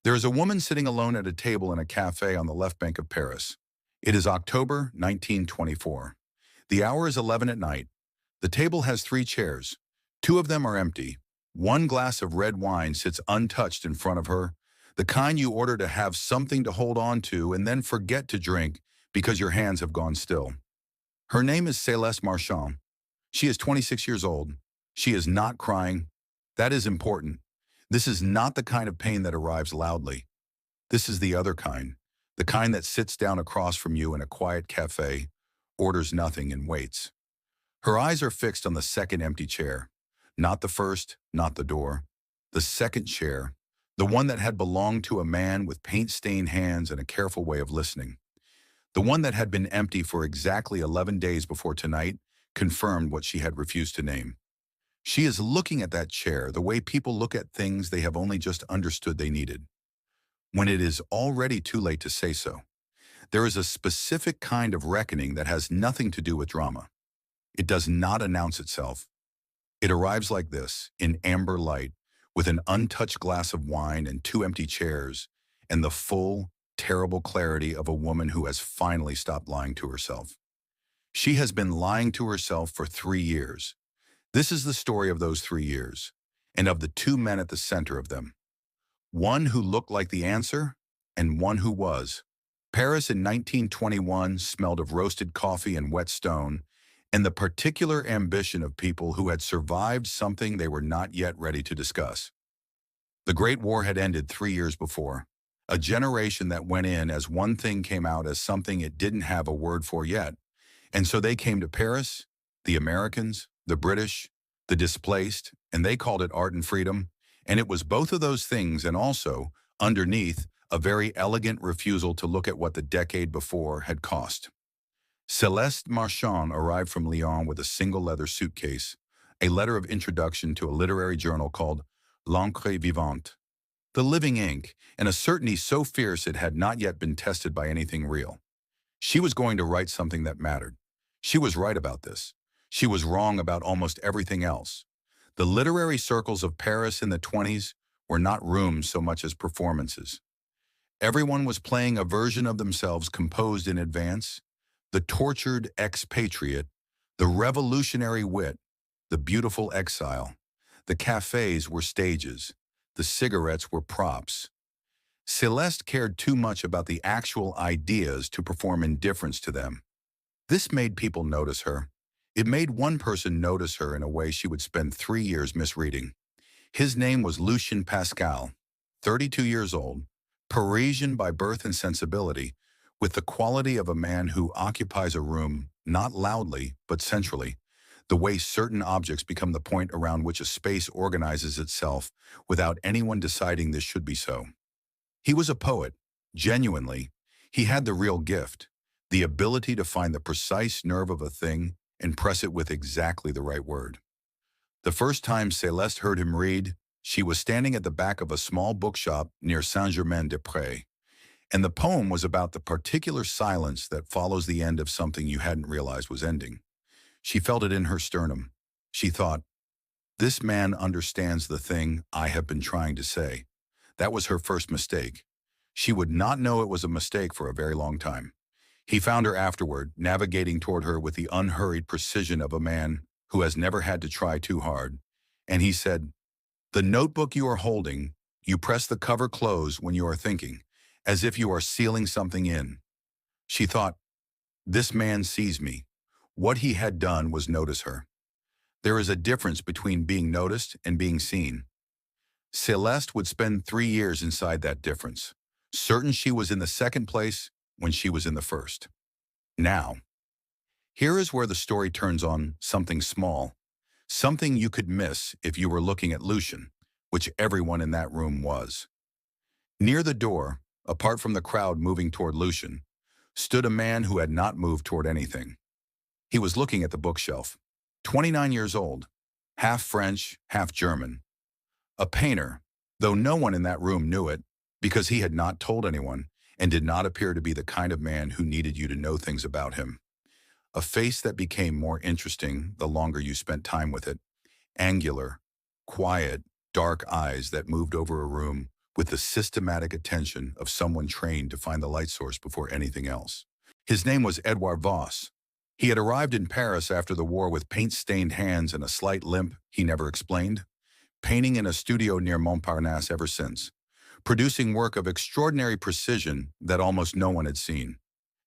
There is a woman sitting alone at a table in a cafe on the left bank of Paris. It is October 1924. The hour is 11 at night. The table has 3 chairs. 2 of them are empty. One glass of red wine sits untouched in front of her, the kind you order to have something to hold on to and then forget to drink because your hands have gone still. Her name is Céleste Marchand. She is 26 years old. She is not crying. That is important. This is not the kind of pain that arrives loudly. This is the other kind, the kind that sits down across from you in a quiet cafe, orders nothing and waits. Her eyes are fixed on the second empty chair. Not the first, not the door. The second chair, the one that had belonged to a man with paint-stained hands and a careful way of listening. The one that had been empty for exactly 11 days before tonight confirmed what she had refused to name. She is looking at that chair the way people look at things they have only just understood they needed, when it is already too late to say so. There is a specific kind of reckoning that has nothing to do with drama. It does not announce itself. It arrives like this, in amber light, with an untouched glass of wine and 2 empty chairs, and the full, terrible clarity of a woman who has finally stopped lying to herself. She has been lying to herself for 3 years. This is the story of those 3 years, and of the 2 men at the center of them. One who looked like the answer, and one who was. Paris in 1921 smelled of roasted coffee and wet stone, and the particular ambition of people who had survived something they were not yet ready to discuss. The Great War had ended 3 years before. A generation that went in as one thing came out as something it didn't have a word for yet. And so they came to Paris, the Americans, the British, the displaced, and they called it art and freedom. And it was both of those things and also, underneath, a very elegant refusal to look at what the decade before had cost. Céleste Marchand arrived from Lyon with a single leather suitcase, a letter of introduction to a literary journal called L'Encre Vivante, the living ink, and a certainty so fierce it had not yet been tested by anything real. She was going to write something that mattered. She was right about this. She was wrong about almost everything else. The literary circles of Paris in the 20s were not rooms so much as performances. Everyone was playing a version of themselves composed in advance. The tortured expatriate, the revolutionary wit, the beautiful exile. The cafes were stages. The cigarettes were props. Céleste cared too much about the actual ideas to perform indifference to them. This made people notice her. It made one person notice her in a way she would spend 3 years misreading. His name was Lucien Pascal, 32 years old, Parisian by birth and sensibility, with the quality of a man who occupies a room, not loudly, but centrally, the way certain objects become the point around which a space organizes itself without anyone deciding this should be so. He was a poet, genuinely. He had the real gift, the ability to find the precise nerve of a thing and press it with exactly the right word. The first time Céleste heard him read, she was standing at the back of a small bookshop near Saint-Germain-des-Prés, and the poem was about the particular silence that follows the end of something you hadn't realized was ending. She felt it in her sternum. She thought, "This man understands the thing I have been trying to say." That was her first mistake. She would not know it was a mistake for a very long time. He found her afterward, navigating toward her with the unhurried precision of a man who has never had to try too hard. And he said, "The notebook you are holding, you press the cover close when you are thinking, as if you are sealing something in." She thought, "This man sees me." What he had done was notice her. There is a difference between being noticed and being seen. Céleste would spend 3 years inside that difference, certain she was in the second place when she was in the first. Now, here is where the story turns on something small, something you could miss if you were looking at Lucien, which everyone in that room was. Near the door, apart from the crowd moving toward Lucien, stood a man who had not moved toward anything. He was looking at the bookshelf, 29 years old, half French, half German. A painter, though no one in that room knew it, because he had not told anyone and did not appear to be the kind of man who needed you to know things about him. A face that became more interesting the longer you spent time with it, angular, quiet, dark eyes that moved over a room with the systematic attention of someone trained to find the light source before anything else. His name was Edouard Voss. He had arrived in Paris after the war with paint-stained hands and a slight limp he never explained, painting in a studio near Montparnasse ever since, producing work of extraordinary precision that almost no one had seen.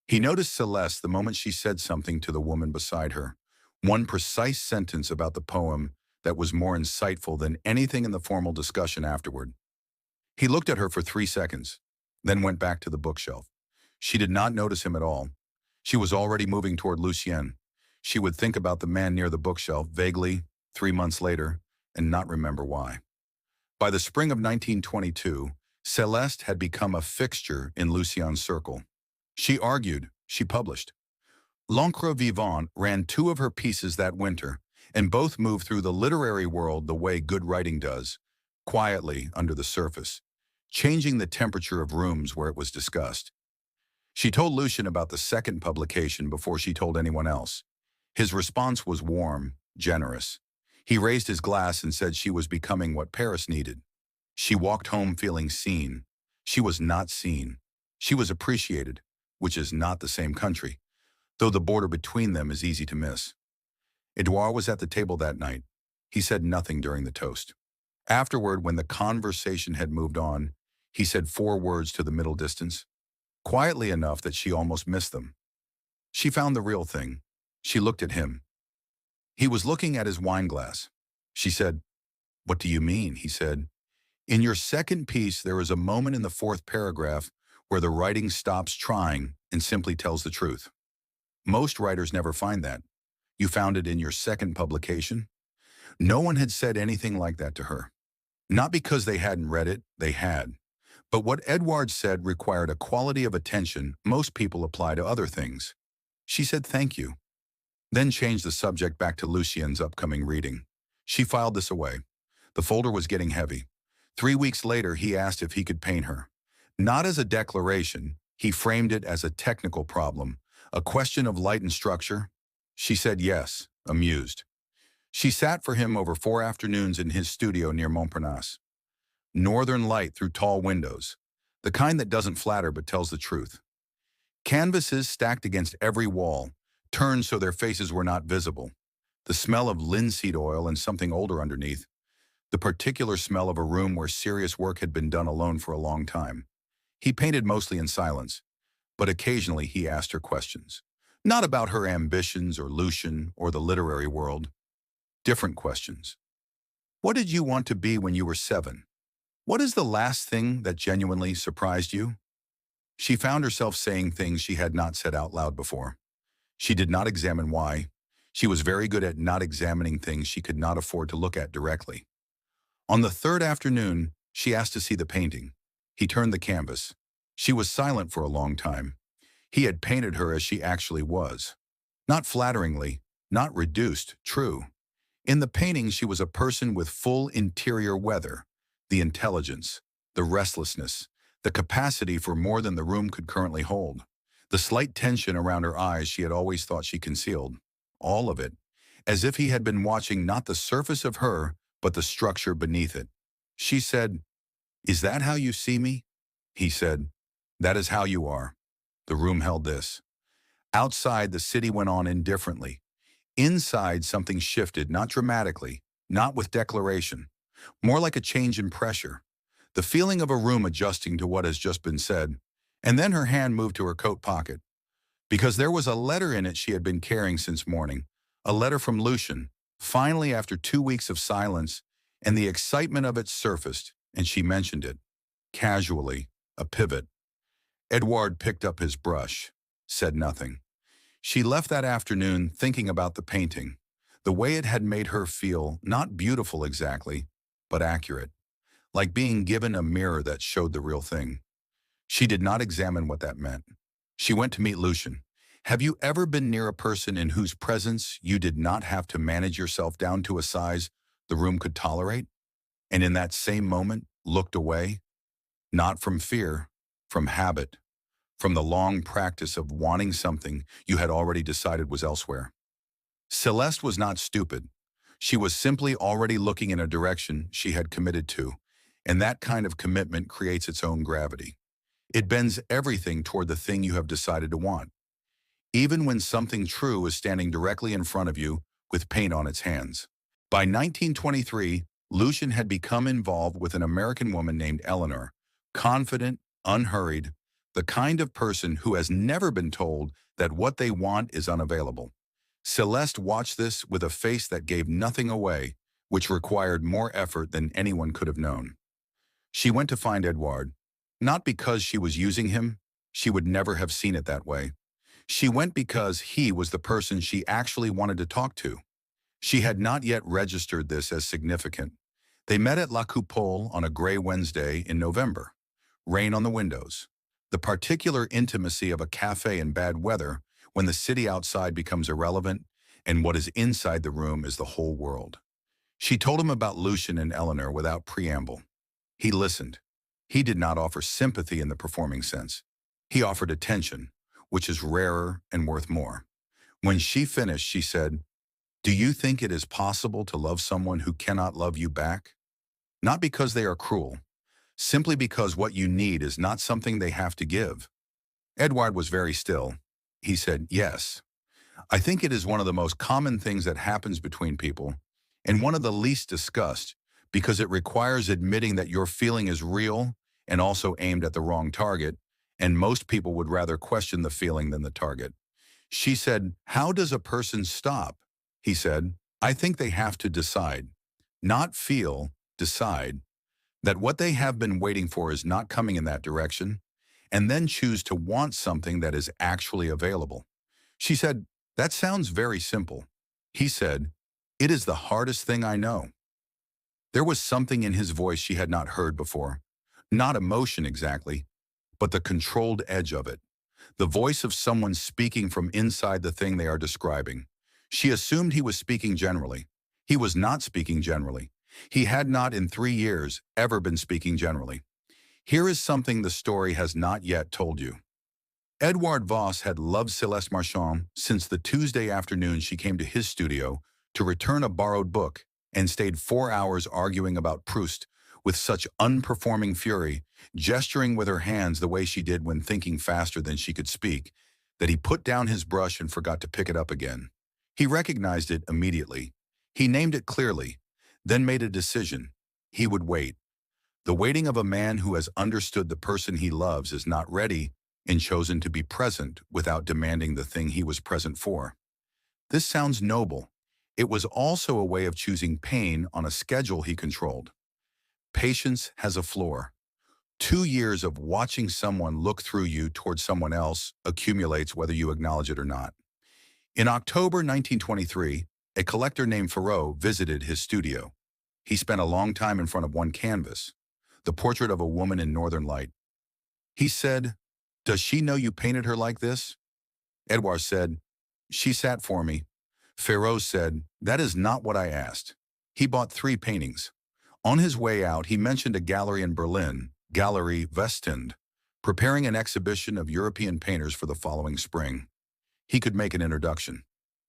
He noticed Celeste the moment she said something to the woman beside her, one precise sentence about the poem that was more insightful than anything in the formal discussion afterward. He looked at her for 3 seconds, then went back to the bookshelf. She did not notice him at all. She was already moving toward Lucien. She would think about the man near the bookshelf vaguely 3 months later and not remember why. By the spring of 1922, Celeste had become a fixture in Lucien's circle. She argued, she published. L'Encre Vivante ran 2 of her pieces that winter, and both moved through the literary world the way good writing does, quietly under the surface, changing the temperature of rooms where it was discussed. She told Lucien about the second publication before she told anyone else. His response was warm, generous. He raised his glass and said she was becoming what Paris needed. She walked home feeling seen. She was not seen. She was appreciated, which is not the same country, though the border between them is easy to miss. Edouard was at the table that night. He said nothing during the toast. Afterward, when the conversation had moved on, he said 4 words to the middle distance, quietly enough that she almost missed them. She found the real thing. She looked at him. He was looking at his wine glass. She said, "What do you mean?" He said, "In your second piece, there is a moment in the 4th paragraph where the writing stops trying and simply tells the truth. Most writers never find that. You found it in your second publication." No one had said anything like that to her. Not because they hadn't read it, they had. But what Edouard said required a quality of attention most people apply to other things. She said thank you, then changed the subject back to Lucien's upcoming reading. She filed this away. The folder was getting heavy. 3 weeks later, he asked if he could paint her. Not as a declaration, he framed it as a technical problem, a question of light and structure. She said yes, amused. She sat for him over 4 afternoons in his studio near Montparnasse. Northern light through tall windows, the kind that doesn't flatter but tells the truth. Canvases stacked against every wall, turned so their faces were not visible. The smell of linseed oil and something older underneath. The particular smell of a room where serious work had been done alone for a long time. He painted mostly in silence, but occasionally he asked her questions. Not about her ambitions or Lucien or the literary world. Different questions. What did you want to be when you were 7? What is the last thing that genuinely surprised you? She found herself saying things she had not said out loud before. She did not examine why. She was very good at not examining things she could not afford to look at directly. On the 3rd afternoon, she asked to see the painting. He turned the canvas. She was silent for a long time. He had painted her as she actually was. Not flatteringly, not reduced, true. In the painting, she was a person with full interior weather, the intelligence, the restlessness, the capacity for more than the room could currently hold. The slight tension around her eyes she had always thought she concealed. All of it, as if he had been watching not the surface of her, but the structure beneath it. She said, "Is that how you see me?" He said, "That is how you are." The room held this. Outside, the city went on indifferently. Inside, something shifted, not dramatically, not with declaration, more like a change in pressure. The feeling of a room adjusting to what has just been said. And then her hand moved to her coat pocket, because there was a letter in it she had been carrying since morning, a letter from Lucien. Finally, after 2 weeks of silence, and the excitement of it surfaced, and she mentioned it. Casually, a pivot. Edouard picked up his brush, said nothing. She left that afternoon thinking about the painting, the way it had made her feel not beautiful exactly, but accurate, like being given a mirror that showed the real thing. She did not examine what that meant. She went to meet Lucien. Have you ever been near a person in whose presence you did not have to manage yourself down to a size the room could tolerate, and in that same moment looked away? Not from fear, from habit, from the long practice of wanting something you had already decided was elsewhere. Celeste was not stupid. She was simply already looking in a direction she had committed to, And that kind of commitment creates its own gravity. It bends everything toward the thing you have decided to want, even when something true is standing directly in front of you with paint on its hands. By 1923, Lucian had become involved with an American woman named Eleanor, confident, unhurried, the kind of person who has never been told that what they want is unavailable. Celeste watched this with a face that gave nothing away, which required more effort than anyone could have known. She went to find Edouard, not because she was using him, she would never have seen it that way. She went because he was the person she actually wanted to talk to. She had not yet registered this as significant. They met at La Coupole on a gray Wednesday in November. Rain on the windows. The particular intimacy of a cafe in bad weather when the city outside becomes irrelevant and what is inside the room is the whole world. She told him about Lucian and Eleanor without preamble. He listened. He did not offer sympathy in the performing sense. He offered attention, which is rarer and worth more. When she finished, she said, "Do you think it is possible to love someone who cannot love you back? Not because they are cruel, simply because what you need is not something they have to give." Edouard was very still. He said, "Yes. I think it is one of the most common things that happens between people, and one of the least discussed, because it requires admitting that your feeling is real and also aimed at the wrong target, and most people would rather question the feeling than the target." She said, "How does a person stop?" He said, "I think they have to decide, not feel, decide, that what they have been waiting for is not coming in that direction, and then choose to want something that is actually available." She said, "That sounds very simple." He said, "It is the hardest thing I know." There was something in his voice she had not heard before. Not emotion exactly, but the controlled edge of it. The voice of someone speaking from inside the thing they are describing. She assumed he was speaking generally. He was not speaking generally. He had not in 3 years ever been speaking generally. Here is something the story has not yet told you. Edouard Voss had loved Celeste Marchand since the Tuesday afternoon she came to his studio to return a borrowed book and stayed 4 hours arguing about Proust with such unperforming fury, gesturing with her hands the way she did when thinking faster than she could speak, that he put down his brush and forgot to pick it up again. He recognized it immediately. He named it clearly, then made a decision. He would wait. The waiting of a man who has understood the person he loves is not ready and chosen to be present without demanding the thing he was present for. This sounds noble. It was also a way of choosing pain on a schedule he controlled. Patience has a floor. 2 years of watching someone look through you towards someone else accumulates whether you acknowledge it or not. In October 1923, a collector named Ferreau visited his studio. He spent a long time in front of one canvas, the portrait of a woman in northern light. He said, "Does she know you painted her like this?" Edouard said, "She sat for me." Ferreau said, "That is not what I asked." He bought 3 paintings. On his way out, he mentioned a gallery in Berlin, Galerie Westend, preparing an exhibition of European painters for the following spring. He could make an introduction.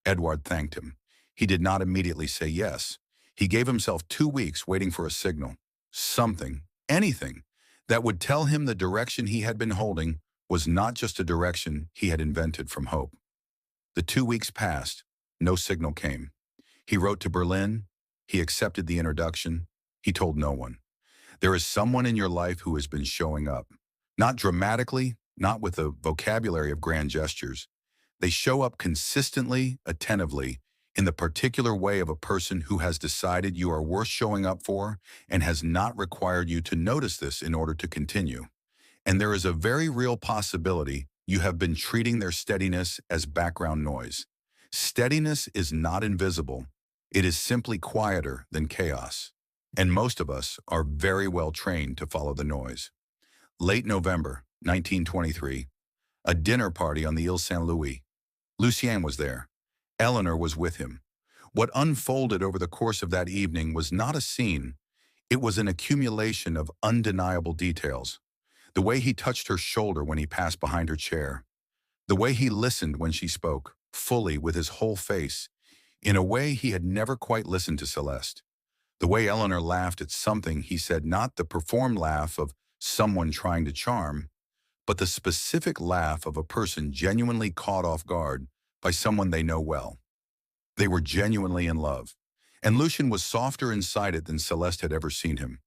Edouard thanked him. He did not immediately say yes. He gave himself 2 weeks waiting for a signal, something, anything, that would tell him the direction he had been holding was not just a direction he had invented from hope. The 2 weeks passed. No signal came. He wrote to Berlin. He accepted the introduction. He told no one. There is someone in your life who has been showing up. Not dramatically, not with a vocabulary of grand gestures. They show up consistently, attentively, in the particular way of a person who has decided you are worth showing up for and has not required you to notice this in order to continue. And there is a very real possibility you have been treating their steadiness as background noise. Steadiness is not invisible. It is simply quieter than chaos. And most of us are very well trained to follow the noise. Late November, 1923, a dinner party on the Ile Saint-Louis. Lucien was there. Eleanor was with him. What unfolded over the course of that evening was not a scene. It was an accumulation of undeniable details. The way he touched her shoulder when he passed behind her chair. The way he listened when she spoke, fully with his whole face, in a way he had never quite listened to Celeste. The way Eleanor laughed at something he said, not the performed laugh of someone trying to charm, but the specific laugh of a person genuinely caught off guard by someone they know well. They were genuinely in love. And Lucian was softer inside it than Celeste had ever seen him,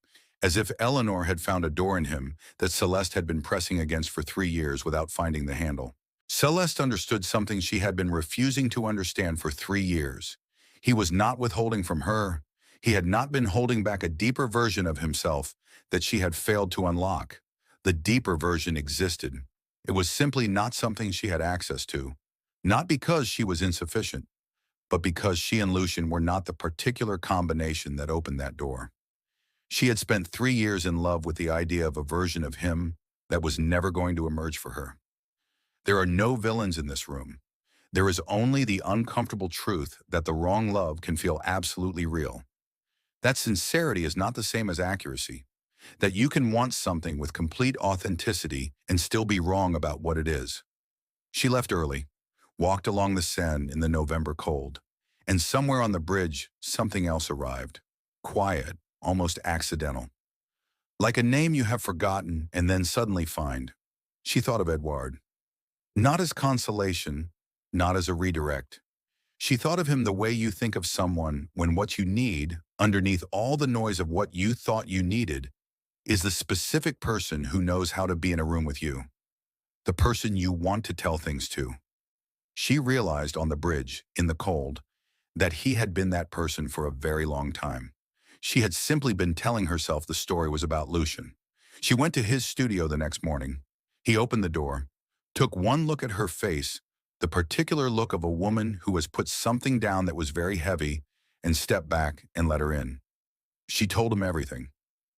as if Eleanor had found a door in him that Celeste had been pressing against for 3 years without finding the handle. Celeste understood something she had been refusing to understand for 3 years. He was not withholding from her. He had not been holding back a deeper version of himself that she had failed to unlock. The deeper version existed. It was simply not something she had access to, not because she was insufficient, but because she and Lucian were not the particular combination that opened that door. She had spent 3 years in love with the idea of a version of him that was never going to emerge for her. There are no villains in this room. There is only the uncomfortable truth that the wrong love can feel absolutely real. That sincerity is not the same as accuracy. That you can want something with complete authenticity and still be wrong about what it is. She left early, walked along the Seine in the November cold, and somewhere on the bridge, something else arrived. Quiet, almost accidental. Like a name you have forgotten and then suddenly find. She thought of Edouard. Not as consolation, not as a redirect. She thought of him the way you think of someone when what you need, underneath all the noise of what you thought you needed, is the specific person who knows how to be in a room with you. The person you want to tell things to. She realized on the bridge, in the cold, that he had been that person for a very long time. She had simply been telling herself the story was about Lucian. She went to his studio the next morning. He opened the door, took one look at her face, the particular look of a woman who has put something down that was very heavy, and stepped back and let her in. She told him everything.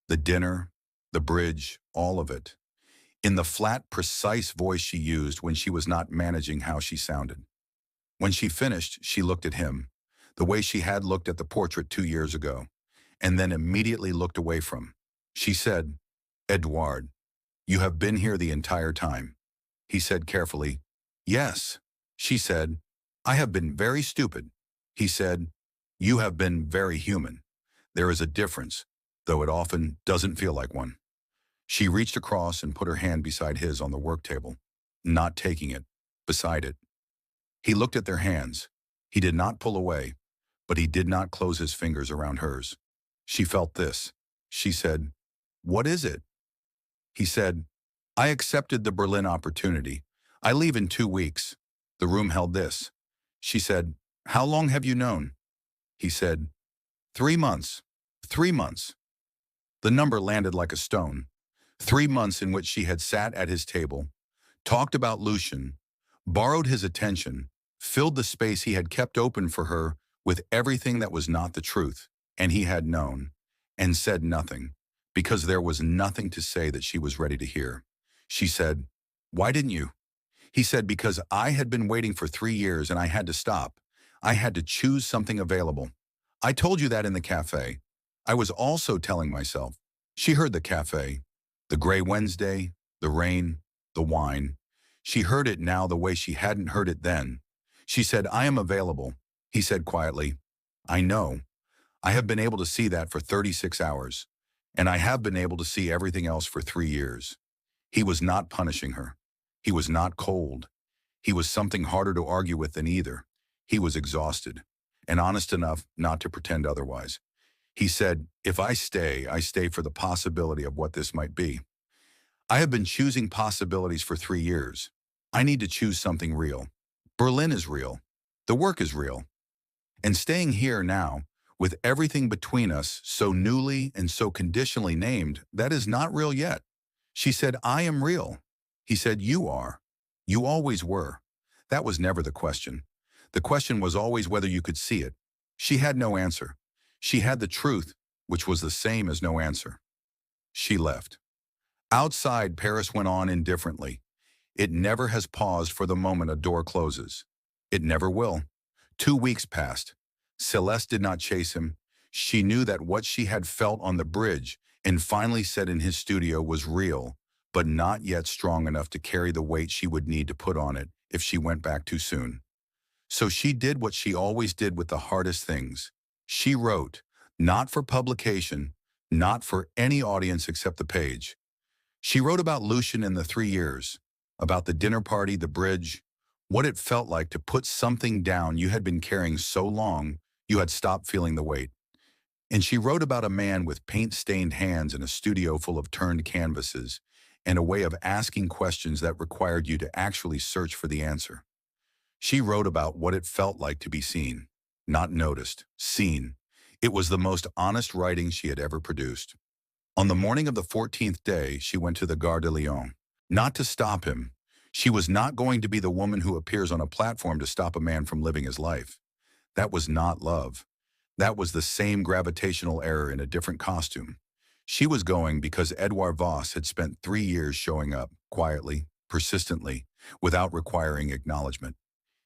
The dinner, the bridge, all of it. In the flat, precise voice she used when she was not managing how she sounded. When she finished, she looked at him, the way she had looked at the portrait 2 years ago, and then immediately looked away from. She said, "Edouard, you have been here the entire time." He said carefully, "Yes." She said, "I have been very stupid." He said, "You have been very human." There is a difference, though it often doesn't feel like one. She reached across and put her hand beside his on the work table, not taking it, beside it. He looked at their hands. He did not pull away, but he did not close his fingers around hers. She felt this. She said, "What is it?" He said, "I accepted the Berlin opportunity. I leave in 2 weeks." The room held this. She said, "How long have you known?" He said, 3 months. 3 months. The number landed like a stone. 3 months in which she had sat at his table, talked about Lucian, borrowed his attention, filled the space he had kept open for her with everything that was not the truth, and he had known, and said nothing, because there was nothing to say that she was ready to hear. She said, "Why didn't you?" He said, "Because I had been waiting for 3 years and I had to stop. I had to choose something available. I told you that in the cafe. I was also telling myself." She heard the cafe, the gray Wednesday, the rain, the wine. She heard it now the way she hadn't heard it then. She said, "I am available." He said quietly, "I know. I have been able to see that for 36 hours, and I have been able to see everything else for 3 years. He was not punishing her. He was not cold. He was something harder to argue with than either. He was exhausted, and honest enough not to pretend otherwise. He said, "If I stay for the possibility of what this might be. I have been choosing possibilities for 3 years. I need to choose something real. Berlin is real. The work is real. And staying here now, with everything between us so newly and so conditionally named, that is not real yet." She said, "I am real." He said, "You are. You always were." That was never the question. The question was always whether you could see it. She had no answer. She had the truth, which was the same as no answer. She left. Outside, Paris went on indifferently. It never has paused for the moment a door closes. It never will. 2 weeks passed. Celeste did not chase him. She knew that what she had felt on the bridge and finally said in his studio was real, but not yet strong enough to carry the weight she would need to put on it if she went back too soon. So she did what she always did with the hardest things. She wrote, Not for publication, not for any audience except the page. She wrote about Lucian in the 3 years, about the dinner party, the bridge, what it felt like to put something down you had been carrying so long you had stopped feeling the weight. And she wrote about a man with paint-stained hands in a studio full of turned canvases and a way of asking questions that required you to actually search for the answer. She wrote about what it felt like to be seen, not noticed, seen. It was the most honest writing she had ever produced. On the morning of the 14th day, she went to the Gare de Lyon. Not to stop him. She was not going to be the woman who appears on a platform to stop a man from living his life. That was not love. That was the same gravitational error in a different costume. She was going because Edouard Voss had spent 3 years showing up, quietly, persistently, without requiring acknowledgement.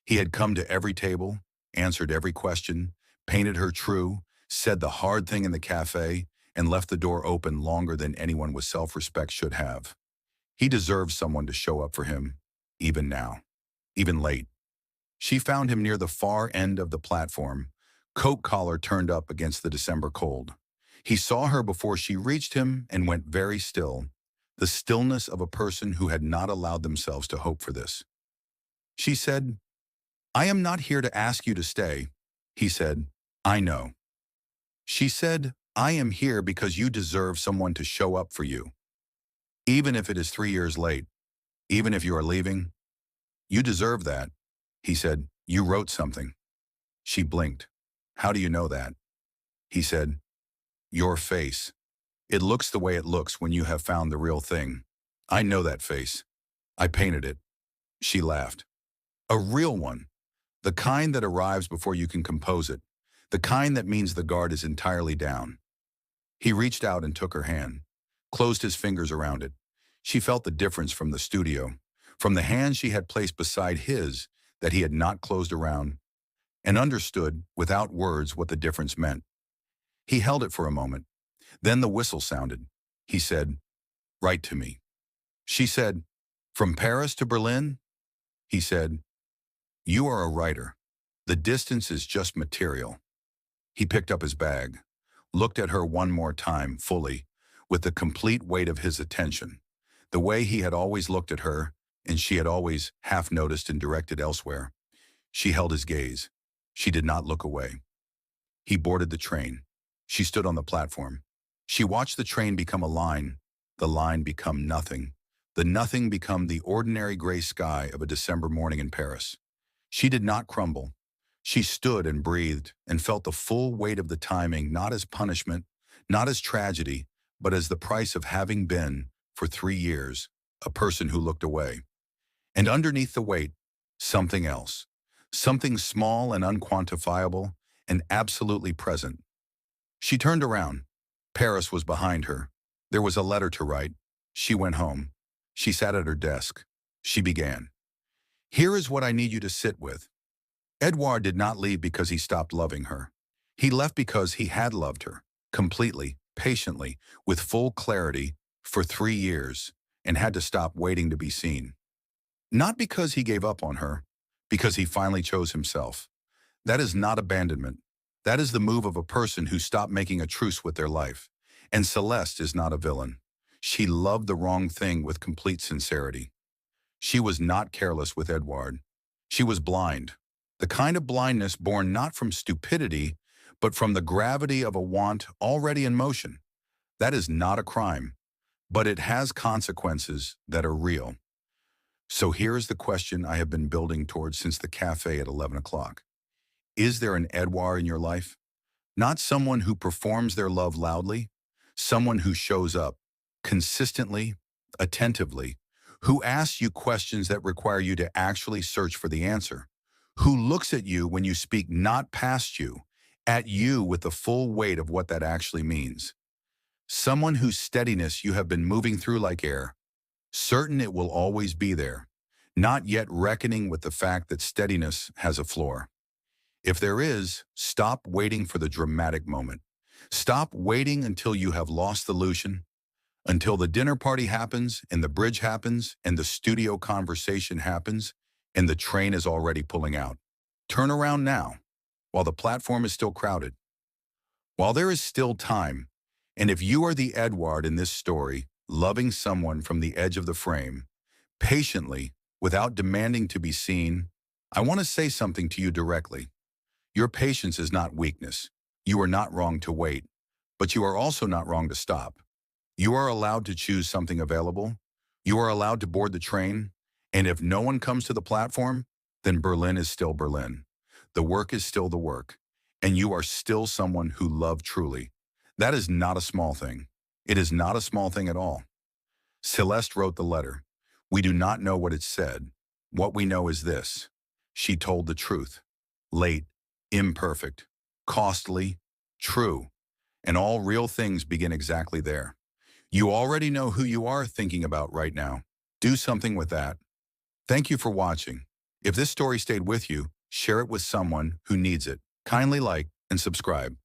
He had come to every table, answered every question, painted her true, said the hard thing in the cafe, and left the door open longer than anyone with self-respect should have. He deserved someone to show up for him, even now, even late. She found him near the far end of the platform, coat collar turned up against the December cold. He saw her before she reached him and went very still, the stillness of a person who had not allowed themselves to hope for this. She said, "I am not here to ask you to stay." He said, "I know." She said, "I am here because you deserve someone to show up for you. Even if it is 3 years late, even if you are leaving, you deserve that." He said, "You wrote something." She blinked. "How do you know that?" He said, "Your face. It looks the way it looks when you have found the real thing. I know that face. I painted it." She laughed. "A real one. The kind that arrives before you can compose it. The kind that means the guard is entirely down." He reached out and took her hand, closed his fingers around it. She felt the difference from the studio, from the hand she had placed beside his that he had not closed around, and understood, without words, what the difference meant. He held it for a moment. Then the whistle sounded. He said, "Write to me." She said, "From Paris to Berlin?" He said, "You are a writer. The distance is just material." He picked up his bag, looked at her one more time, fully, with the complete weight of his attention, the way he had always looked at her, and she had always half noticed and directed elsewhere. She held his gaze. She did not look away. He boarded the train. She stood on the platform. She watched the train become a line, the line become nothing, the nothing become the ordinary gray sky of a December morning in Paris. She did not crumble. She stood and breathed and felt the full weight of the timing, not as punishment, not as tragedy, but as the price of having been, for 3 years, a person who looked away. And underneath the weight, something else, something small and unquantifiable and absolutely present. She turned around. Paris was behind her. There was a letter to write. She went home. She sat at her desk. She began. "Here is what I need you to sit with." Edouard did not leave because he stopped loving her. He left because he had loved her, completely, patiently, with full clarity, for 3 years, and had to stop waiting to be seen. Not because he gave up on her, because he finally chose himself. That is not abandonment. That is the move of a person who stopped making a truce with their life. And Celeste is not a villain. She loved the wrong thing with complete sincerity. She was not careless with Edouard. She was blind. The kind of blindness born not from stupidity, but from the gravity of a want already in motion. That is not a crime, but it has consequences that are real. So here is the question I have been building towards since the cafe at 11 o'clock. Is there an Edouard in your life? Not someone who performs their love loudly, someone who shows up, consistently, attentively, who asks you questions that require you to actually search for the answer, who looks at you when you speak not past you, at you with the full weight of what that actually means. Someone whose steadiness you have been moving through like air, certain it will always be there, not yet reckoning with the fact that steadiness has a floor. If there is, stop waiting for the dramatic moment. Stop waiting until you have lost the Lucian, until the dinner party happens, and the bridge happens, and the studio conversation happens, and the train is already pulling out. Turn around now, while the platform is still crowded. While there is still time, and if you are the Edward in this story, loving someone from the edge of the frame, patiently, without demanding to be seen, I want to say something to you directly. Your patience is not weakness. You are not wrong to wait, but you are also not wrong to stop. You are allowed to choose something available. You are allowed to board the train. And if no one comes to the platform, then Berlin is still Berlin. The work is still the work. And you are still someone who loved truly. That is not a small thing. It is not a small thing at all. Celeste wrote the letter. We do not know what it said. What we know is this. She told the truth. Late, imperfect, costly, true. And all real things begin exactly there. You already know who you are thinking about right now. Do something with that. Thank you for watching. If this story stayed with you, share it with someone who needs it. Kindly like and subscribe.